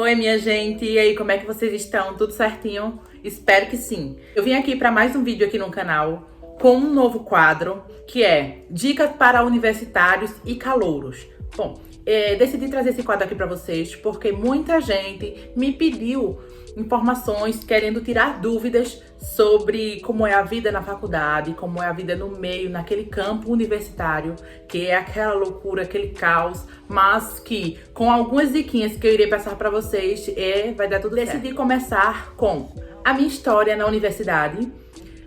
Oi, minha gente, e aí, como é que vocês estão? Tudo certinho? Espero que sim. Eu vim aqui para mais um vídeo aqui no canal com um novo quadro, que é Dicas para Universitários e Calouros. Bom, decidi trazer esse quadro aqui para vocês porque muita gente me pediu informações, querendo tirar dúvidas sobre como é a vida na faculdade, como é a vida no meio, naquele campo universitário, que é aquela loucura, aquele caos, mas que com algumas diquinhas que eu irei passar para vocês, vai dar tudo certo. Decidi começar com a minha história na universidade,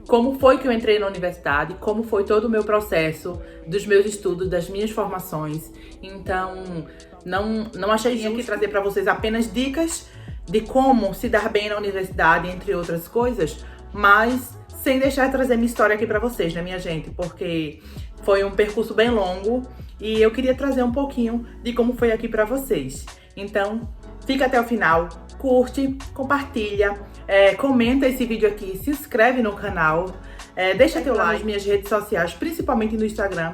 como foi que eu entrei na universidade, como foi todo o meu processo dos meus estudos, das minhas formações. Então, não achei justo trazer para vocês apenas dicas de como se dar bem na universidade, entre outras coisas, mas sem deixar de trazer minha história aqui pra vocês, né, minha gente? Porque foi um percurso bem longo e eu queria trazer um pouquinho de como foi aqui pra vocês. Então, fica até o final, curte, compartilha, comenta esse vídeo aqui, se inscreve no canal, deixa teu like nas minhas redes sociais, principalmente no Instagram,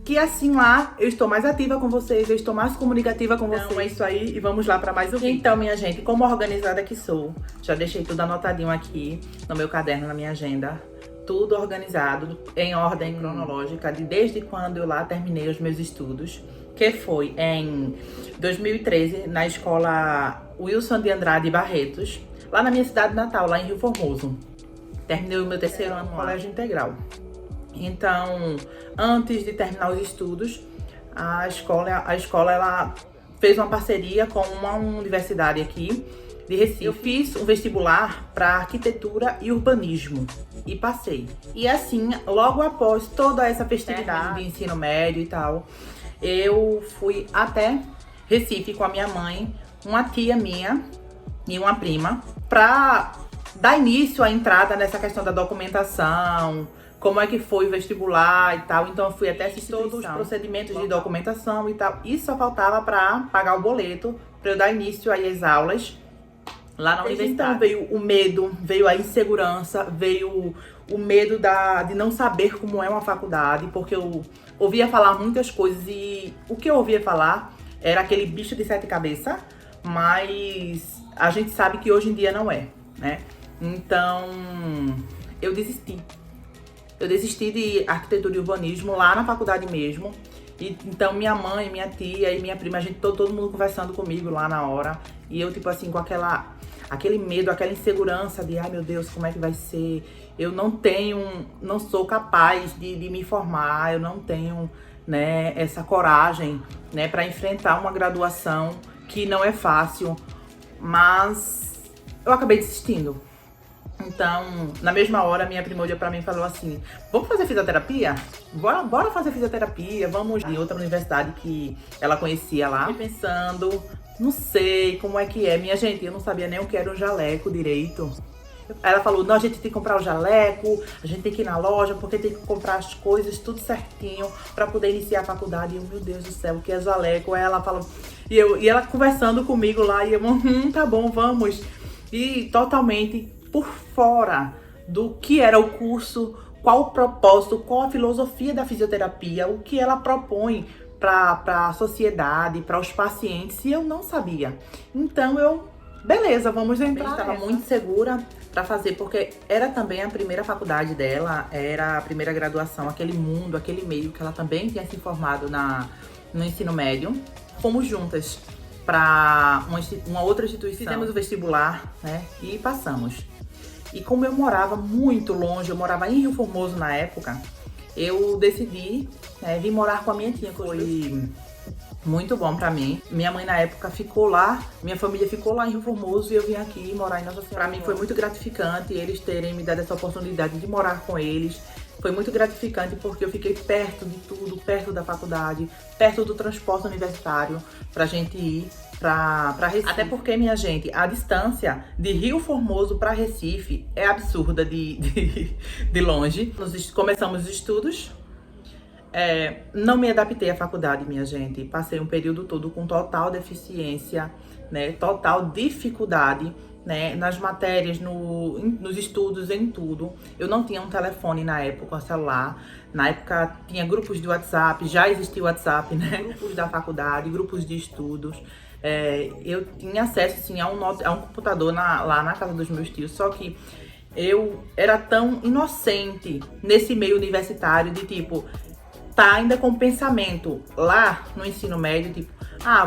que assim lá eu estou mais ativa com vocês, eu estou mais comunicativa com vocês. Então é isso aí e vamos lá para mais um vídeo. Então, minha gente, como organizada que sou, já deixei tudo anotadinho aqui no meu caderno, na minha agenda. Tudo organizado, em ordem cronológica, desde quando eu lá terminei os meus estudos, que foi em 2013, na escola Wilson de Andrade Barretos, lá na minha cidade natal, lá em Rio Formoso. Terminei o meu terceiro ano no colégio integral. Então, antes de terminar os estudos, a escola ela fez uma parceria com uma universidade aqui de Recife. Eu fiz um vestibular para arquitetura e urbanismo e passei. E assim, logo após toda essa festividade de ensino médio e tal, eu fui até Recife com a minha mãe, uma tia minha e uma prima, para dar início à entrada nessa questão da documentação, como é que foi o vestibular e tal. Então eu fui até assistir todos os procedimentos de documentação e tal. E só faltava para pagar o boleto, para eu dar início aí às aulas lá na universidade. Então veio o medo, veio a insegurança, veio o medo de não saber como é uma faculdade, porque eu ouvia falar muitas coisas e o que eu ouvia falar era aquele bicho de sete cabeças, mas a gente sabe que hoje em dia não é, né? Então eu desisti. Eu desisti de arquitetura e urbanismo lá na faculdade mesmo. E, então minha mãe, minha tia e minha prima, a gente todo mundo conversando comigo lá na hora. E eu tipo assim, com aquele medo, aquela insegurança de ai meu Deus, como é que vai ser? Eu não sou capaz de me formar, eu não tenho, né, essa coragem, né, para enfrentar uma graduação que não é fácil. Mas eu acabei desistindo. Então, na mesma hora, minha prima olhou pra mim e falou assim: vamos fazer fisioterapia? Bora fazer fisioterapia, vamos em outra universidade que ela conhecia lá. Fiquei pensando, não sei como é que é. Minha gente, eu não sabia nem o que era um jaleco direito. Aí ela falou: não, a gente tem que comprar o jaleco, a gente tem que ir na loja, porque tem que comprar as coisas tudo certinho pra poder iniciar a faculdade. E eu, meu Deus do céu, o que é jaleco? Aí ela falou, e ela conversando comigo lá, e eu, tá bom, vamos. E totalmente por fora do que era o curso, qual o propósito, qual a filosofia da fisioterapia, o que ela propõe para a sociedade, para os pacientes, e eu não sabia. Então beleza, vamos entrar. Eu estava muito segura para fazer, porque era também a primeira faculdade dela, era a primeira graduação, aquele mundo, aquele meio que ela também tinha se formado no ensino médio. Fomos juntas para uma outra instituição, fizemos o vestibular, né, e passamos. E como eu morava muito longe, eu morava em Rio Formoso na época, eu decidi vir morar com a minha tia. Foi muito bom pra mim. Minha mãe na época ficou lá, minha família ficou lá em Rio Formoso e eu vim aqui morar em Nossa Senhora. Pra mim foi muito gratificante eles terem me dado essa oportunidade de morar com eles. Foi muito gratificante porque eu fiquei perto de tudo, perto da faculdade, perto do transporte universitário pra gente ir pra Recife. Até porque, minha gente, a distância de Rio Formoso pra Recife é absurda de longe. Nós começamos os estudos, não me adaptei à faculdade, minha gente. Passei um período todo com total deficiência, né, total dificuldade né, nas matérias, nos estudos, em tudo. Eu não tinha um telefone na época, um celular. Na época tinha grupos de WhatsApp, já existia o WhatsApp, né? Grupos da faculdade, grupos de estudos. Eu tinha acesso, assim, a um computador lá na casa dos meus tios, só que eu era tão inocente nesse meio universitário de tipo, tá ainda com o pensamento lá no ensino médio, tipo,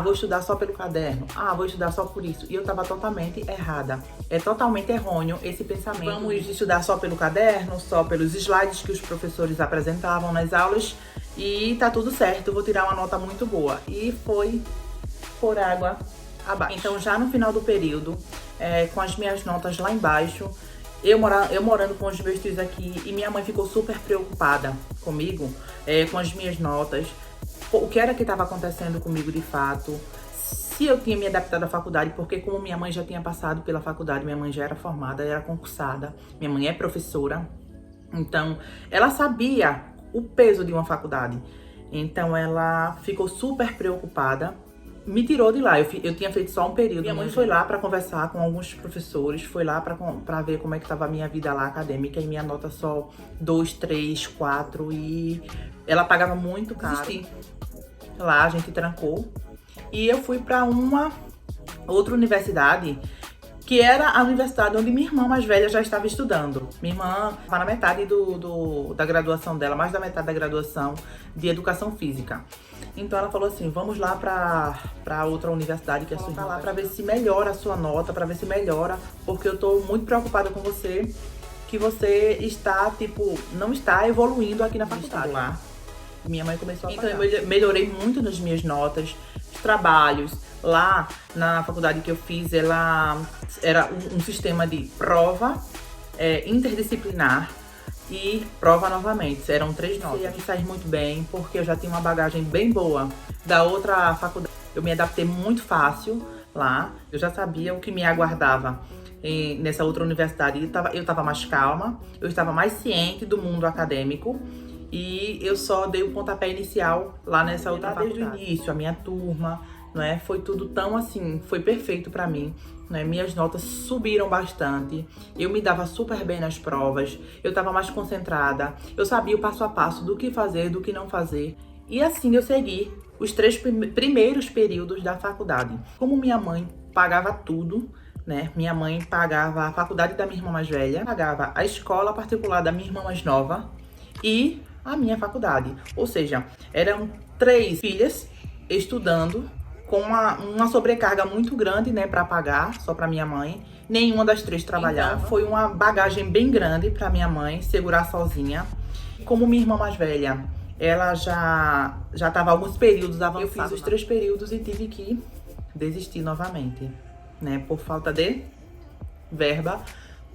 vou estudar só pelo caderno, vou estudar só por isso. E eu tava totalmente errada. É totalmente errôneo esse pensamento. Vamos estudar só pelo caderno, só pelos slides que os professores apresentavam nas aulas e tá tudo certo, eu vou tirar uma nota muito boa. E foi por água abaixo. Então já no final do período, com as minhas notas lá embaixo, eu morando com os meus tios aqui, e minha mãe ficou super preocupada comigo, com as minhas notas, o que era que estava acontecendo comigo de fato, se eu tinha me adaptado à faculdade, porque como minha mãe já tinha passado pela faculdade, minha mãe já era formada, era concursada, minha mãe é professora, então ela sabia o peso de uma faculdade, então ela ficou super preocupada, me tirou de lá. Eu tinha feito só um período. Minha mãe foi lá para conversar com alguns professores, foi lá para ver como é que estava a minha vida lá acadêmica, e minha nota só 2, 3, 4, e ela pagava muito caro. Desisti. Lá a gente trancou e eu fui para uma outra universidade, que era a universidade onde minha irmã mais velha já estava estudando. Minha irmã estava na metade da graduação dela, mais da metade da graduação de Educação Física. Então ela falou assim, vamos lá para outra universidade que é a sua irmã, lá para ver se melhora a sua nota, para ver se melhora, porque eu tô muito preocupada com você, que você está, tipo, não está evoluindo aqui na faculdade. Lá, minha mãe começou a pagar. Então eu melhorei muito nas minhas notas, trabalhos. Lá na faculdade que eu fiz, ela era um sistema de prova interdisciplinar e prova novamente. Eram 3 notas. Eu ia me sair muito bem, porque eu já tinha uma bagagem bem boa da outra faculdade. Eu me adaptei muito fácil lá. Eu já sabia o que me aguardava nessa outra universidade. Eu estava mais calma, eu estava mais ciente do mundo acadêmico. E eu só dei o pontapé inicial lá nessa outra faculdade. Desde o início, a minha turma, não é? Foi tudo tão assim, foi perfeito pra mim, né? Minhas notas subiram bastante, eu me dava super bem nas provas, eu tava mais concentrada, eu sabia o passo a passo do que fazer, do que não fazer. E assim eu segui os 3 primeiros períodos da faculdade. Como minha mãe pagava tudo, né? Minha mãe pagava a faculdade da minha irmã mais velha, pagava a escola particular da minha irmã mais nova e a minha faculdade. Ou seja, eram 3 filhas estudando com uma sobrecarga muito grande, né, para pagar, só para minha mãe. Nenhuma das 3 trabalhava. Então, foi uma bagagem bem grande para minha mãe segurar sozinha. Como minha irmã mais velha, ela já estava alguns períodos avançados. Eu fiz os 3 períodos e tive que desistir novamente, né, por falta de verba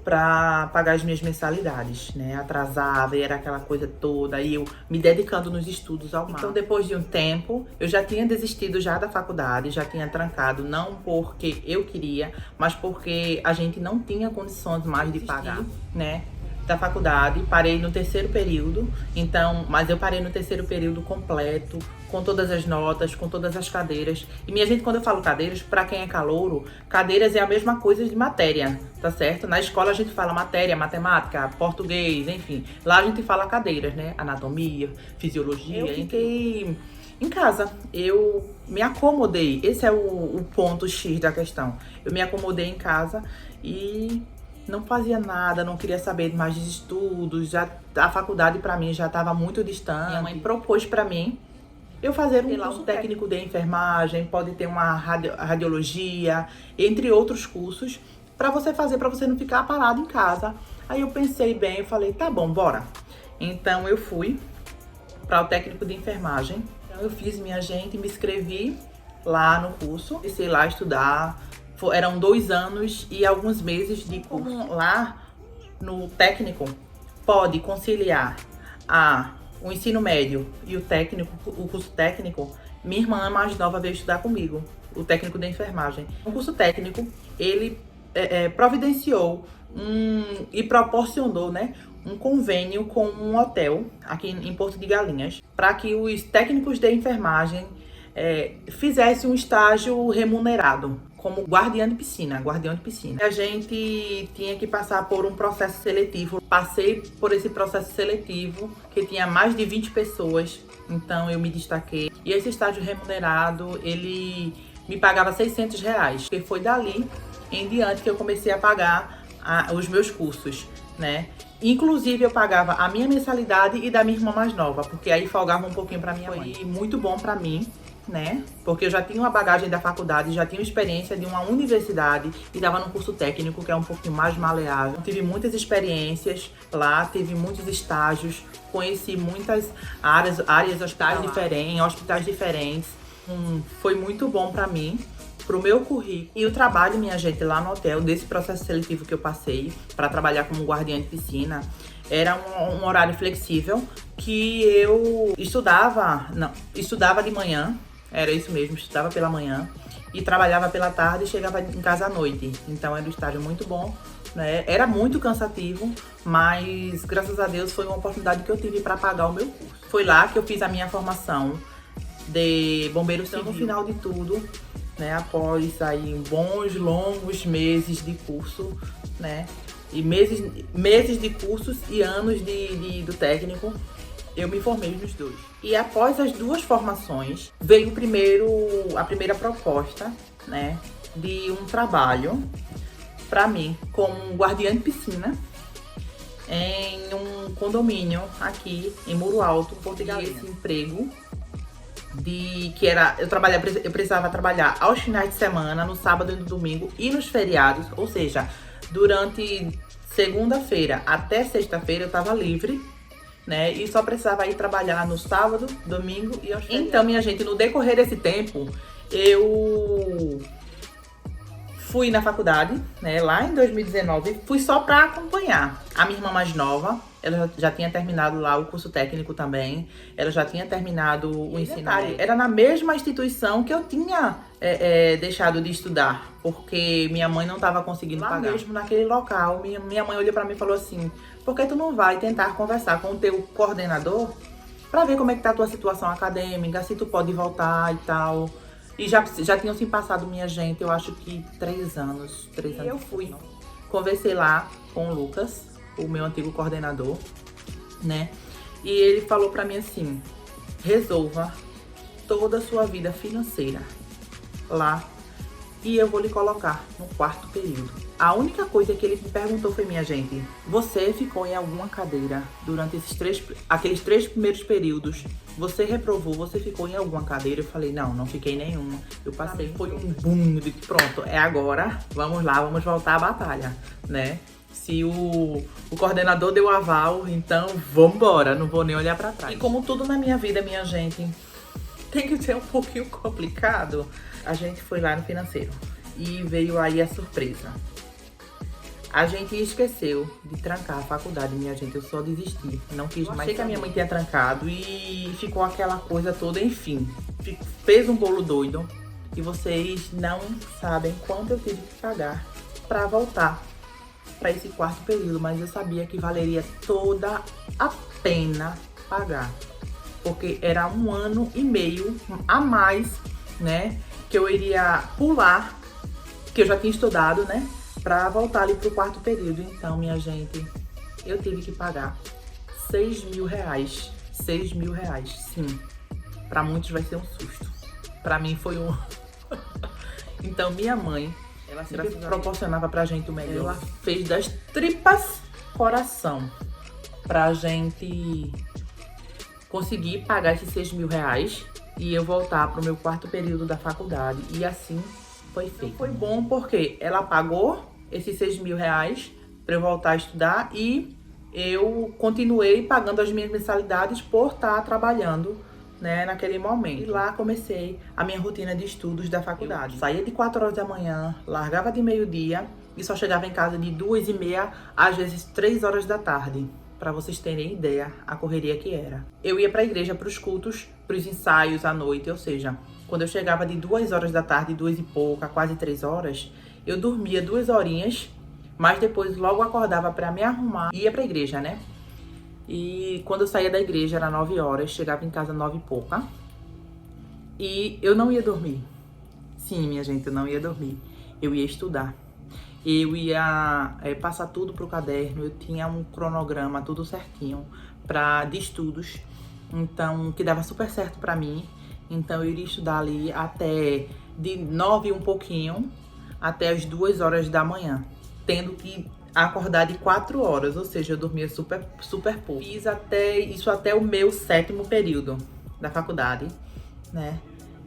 para pagar as minhas mensalidades, né? Atrasava e era aquela coisa toda, e eu me dedicando nos estudos ao máximo. Então, depois de um tempo, eu já tinha desistido já da faculdade, já tinha trancado, não porque eu queria, mas porque a gente não tinha condições mais de pagar, né? Da faculdade, parei no 3º período, então, mas eu parei no 3º período completo, com todas as notas, com todas as cadeiras. E minha gente, quando eu falo cadeiras, pra quem é calouro, cadeiras é a mesma coisa de matéria, tá certo? Na escola a gente fala matéria, matemática, português, enfim. Lá a gente fala cadeiras, né? Anatomia, fisiologia. Eu fiquei em casa, eu me acomodei, esse é o ponto X da questão. Eu me acomodei em casa e não fazia nada, não queria saber mais de estudos, a faculdade pra mim já estava muito distante. Minha mãe propôs pra mim eu fazer um curso técnico de enfermagem, pode ter uma radiologia, entre outros cursos, pra você fazer, pra você não ficar parado em casa. Aí eu pensei bem, eu falei, tá bom, bora. Então eu fui para o técnico de enfermagem. Então eu fiz minha gente, me inscrevi lá no curso, comecei lá a estudar. Eram 2 anos e alguns meses de curso. Lá no técnico pode conciliar o ensino médio e o curso técnico. Minha irmã mais nova veio estudar comigo, o técnico de enfermagem. O curso técnico, ele providenciou e proporcionou, né, um convênio com um hotel aqui em Porto de Galinhas, para que os técnicos de enfermagem fizessem um estágio remunerado como guardiã de piscina, guardião de piscina. A gente tinha que passar por um processo seletivo. Passei por esse processo seletivo, que tinha mais de 20 pessoas, então eu me destaquei. E esse estágio remunerado, ele me pagava R$600, que foi dali em diante que eu comecei a pagar os meus cursos, né? Inclusive eu pagava a minha mensalidade e da minha irmã mais nova, porque aí folgava um pouquinho pra minha mãe. Foi muito bom pra mim, né? Porque eu já tinha uma bagagem da faculdade, já tinha experiência de uma universidade e estava num curso técnico que é um pouquinho mais maleável. Tive muitas experiências lá, tive muitos estágios, conheci muitas áreas hospitais diferentes. Foi muito bom pra mim, pro meu currículo. E o trabalho, minha gente, lá no hotel, desse processo seletivo que eu passei para trabalhar como guardiã de piscina, era um horário flexível que eu estudava de manhã, era isso mesmo, estudava pela manhã e trabalhava pela tarde e chegava em casa à noite. Então era um estágio muito bom, né? Era muito cansativo, mas graças a Deus foi uma oportunidade que eu tive para pagar o meu curso. Foi lá que eu fiz a minha formação de bombeiro civil. No final de tudo, né, após aí bons, longos meses de curso, né, e meses de cursos e anos do técnico, eu me formei nos dois. E após as duas formações, veio a primeira proposta, né, de um trabalho para mim como guardiã de piscina em um condomínio aqui em Muro Alto, Portugal. Esse emprego eu precisava trabalhar aos finais de semana, no sábado e no domingo e nos feriados, ou seja, durante segunda-feira até sexta-feira eu estava livre, né? E só precisava ir trabalhar no sábado, domingo e aos feriados. Então, minha gente, no decorrer desse tempo, eu fui na faculdade, né? Lá em 2019, fui só para acompanhar a minha irmã mais nova. Ela já tinha terminado lá o curso técnico também. Ela já tinha terminado o ensino médio. Era na mesma instituição que eu tinha deixado de estudar, porque minha mãe não estava conseguindo pagar. Lá mesmo, naquele local, minha mãe olhou para mim e falou assim: por que tu não vai tentar conversar com o teu coordenador para ver como é que tá a tua situação acadêmica, se tu pode voltar e tal. E já tinham se passado, minha gente, eu acho que 3 anos. E eu fui. Conversei lá com o Lucas, o meu antigo coordenador, né? E ele falou pra mim assim: resolva toda a sua vida financeira lá e eu vou lhe colocar no 4º período. A única coisa que ele me perguntou foi: minha gente, você ficou em alguma cadeira durante aqueles 3 primeiros períodos? Você reprovou, você ficou em alguma cadeira? Eu falei: não fiquei nenhuma. Eu passei, foi um boom, de pronto, é agora, vamos lá, vamos voltar à batalha, né? Se o coordenador deu aval, então vambora, não vou nem olhar pra trás. E como tudo na minha vida, minha gente, tem que ser um pouquinho complicado. A gente foi lá no financeiro e veio aí a surpresa. A gente esqueceu de trancar a faculdade, minha gente. Eu só desisti, não quis mais. Achei que a minha mãe tinha trancado e ficou aquela coisa toda, enfim. Fez um bolo doido e vocês não sabem quanto eu tive que pagar pra voltar para esse 4º período, mas eu sabia que valeria toda a pena pagar, porque era 1 ano e meio a mais, né, que eu iria pular, que eu já tinha estudado, né, para voltar ali pro 4º período. Então, minha gente, eu tive que pagar R$6.000. R$6.000, sim. Para muitos vai ser um susto. Para mim foi um. Então, minha mãe, ela sempre proporcionava pra gente o melhor. Ela fez das tripas coração pra gente conseguir pagar esses R$6.000 e eu voltar pro meu 4º período da faculdade. E assim foi feito. Foi bom porque ela pagou esses R$6.000 pra eu voltar a estudar e eu continuei pagando as minhas mensalidades por estar trabalhando, né, naquele momento. E lá comecei a minha rotina de estudos da faculdade. Eu saía de 4 horas da manhã, largava de meio-dia e só chegava em casa de 2h30, às vezes 3 horas da tarde. Para vocês terem ideia, a correria que era. Eu ia para a igreja, para os cultos, para os ensaios à noite, ou seja, quando eu chegava de 2 horas da tarde, 2 e pouca, quase 3 horas, eu dormia 2 horinhas, mas depois logo acordava para me arrumar e ia para a igreja, né? E quando eu saía da igreja era 9 horas, chegava em casa 9 e pouca. E eu não ia dormir. Sim, minha gente, eu não ia dormir. Eu ia estudar. Eu ia passar tudo pro caderno. Eu tinha um cronograma, tudo certinho, de estudos. Então, que dava super certo pra mim. Então, eu iria estudar ali até de 9 e um pouquinho, até as 2 horas da manhã. Tendo que acordar de 4 horas, ou seja, eu dormia super pouco. Fiz isso até o meu 7º período da faculdade, né?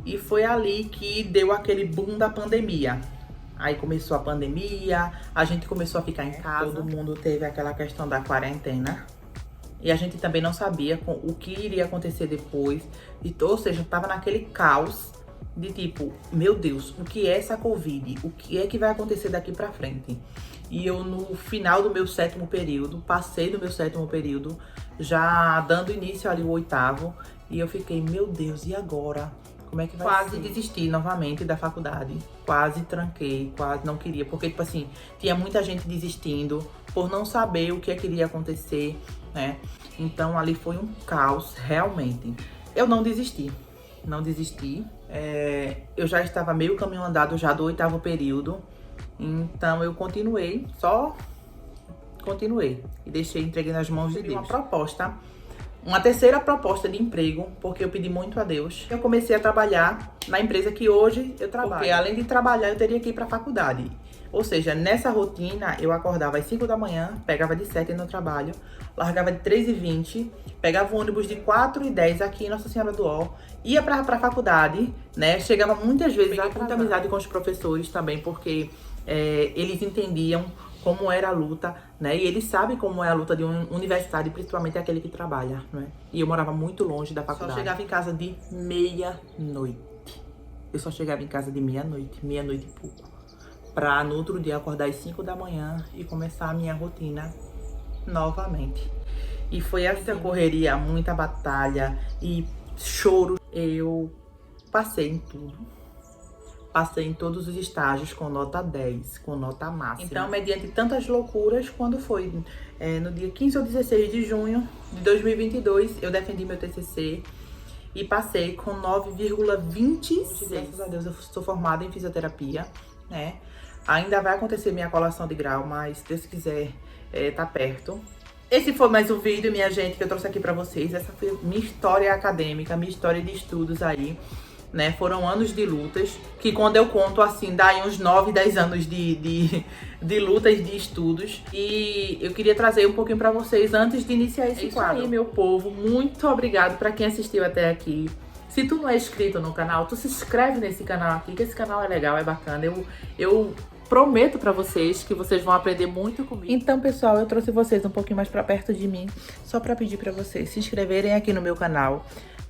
E foi ali que deu aquele boom da pandemia. Aí começou a pandemia, a gente começou a ficar em casa, todo mundo teve aquela questão da quarentena. E a gente também não sabia o que iria acontecer depois. Ou seja, tava naquele caos de tipo, meu Deus, o que é essa Covid? O que é que vai acontecer daqui pra frente? E eu, no final do meu 7º período, passei do meu 7º período, já dando início ali o 8º, e eu fiquei, meu Deus, e agora? Como é que vai ser? Quase desisti novamente da faculdade, quase tranquei, quase não queria, porque, tipo assim, tinha muita gente desistindo por não saber o que iria acontecer, né? Então, ali foi um caos, realmente. Eu não desisti, não desisti. Eu já estava meio caminho andado já do 8º período, então eu continuei, e entreguei nas mãos de Deus. Uma terceira proposta de emprego, porque eu pedi muito a Deus. Eu comecei a trabalhar na empresa que hoje eu trabalho. Porque além de trabalhar, eu teria que ir para a faculdade. Ou seja, nessa rotina, eu acordava às 5 da manhã, pegava de 7 no trabalho, largava de 3h20, pegava o ônibus de 4h10 aqui em Nossa Senhora do Ó, ia para a faculdade, né? Chegava muitas vezes, muita amizade com os professores também, porque eles entendiam como era a luta, né? E eles sabem como é a luta de um universitário, principalmente aquele que trabalha, né? E eu morava muito longe da faculdade. Só chegava em casa de meia-noite. Eu só chegava em casa de meia-noite e pouco. Pra no outro dia acordar às 5 da manhã e começar a minha rotina novamente. E foi essa correria, muita batalha e choro. Eu passei em tudo. Passei em todos os estágios com nota 10, com nota máxima. Então, mediante tantas loucuras, quando foi no dia 15 ou 16 de junho de 2022, eu defendi meu TCC e passei com 9,26. Graças a Deus, eu sou formada em fisioterapia, né? Ainda vai acontecer minha colação de grau, mas se Deus quiser, tá perto. Esse foi mais um vídeo, minha gente, que eu trouxe aqui pra vocês. Essa foi minha história acadêmica, minha história de estudos aí. Né, foram anos de lutas, que quando eu conto assim, dá aí uns 9, 10 anos de lutas, de estudos. E eu queria trazer um pouquinho pra vocês antes de iniciar esse quadro. Aí, meu povo, muito obrigado pra quem assistiu até aqui. Se tu não é inscrito no canal, tu se inscreve nesse canal aqui, que esse canal é legal, é bacana. Eu prometo pra vocês que vocês vão aprender muito comigo. Então, pessoal, eu trouxe vocês um pouquinho mais pra perto de mim, só pra pedir pra vocês se inscreverem aqui no meu canal,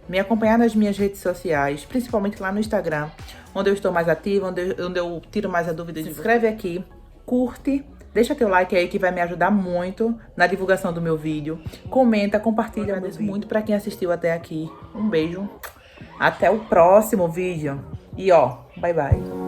me acompanhar nas minhas redes sociais, principalmente lá no Instagram, onde eu estou mais ativa, onde eu tiro mais a dúvida. Se inscreve aqui, curte, deixa teu like aí que vai me ajudar muito na divulgação do meu vídeo. Comenta, compartilha, eu agradeço muito pra quem assistiu até aqui. Um beijo, até o próximo vídeo e ó, bye bye.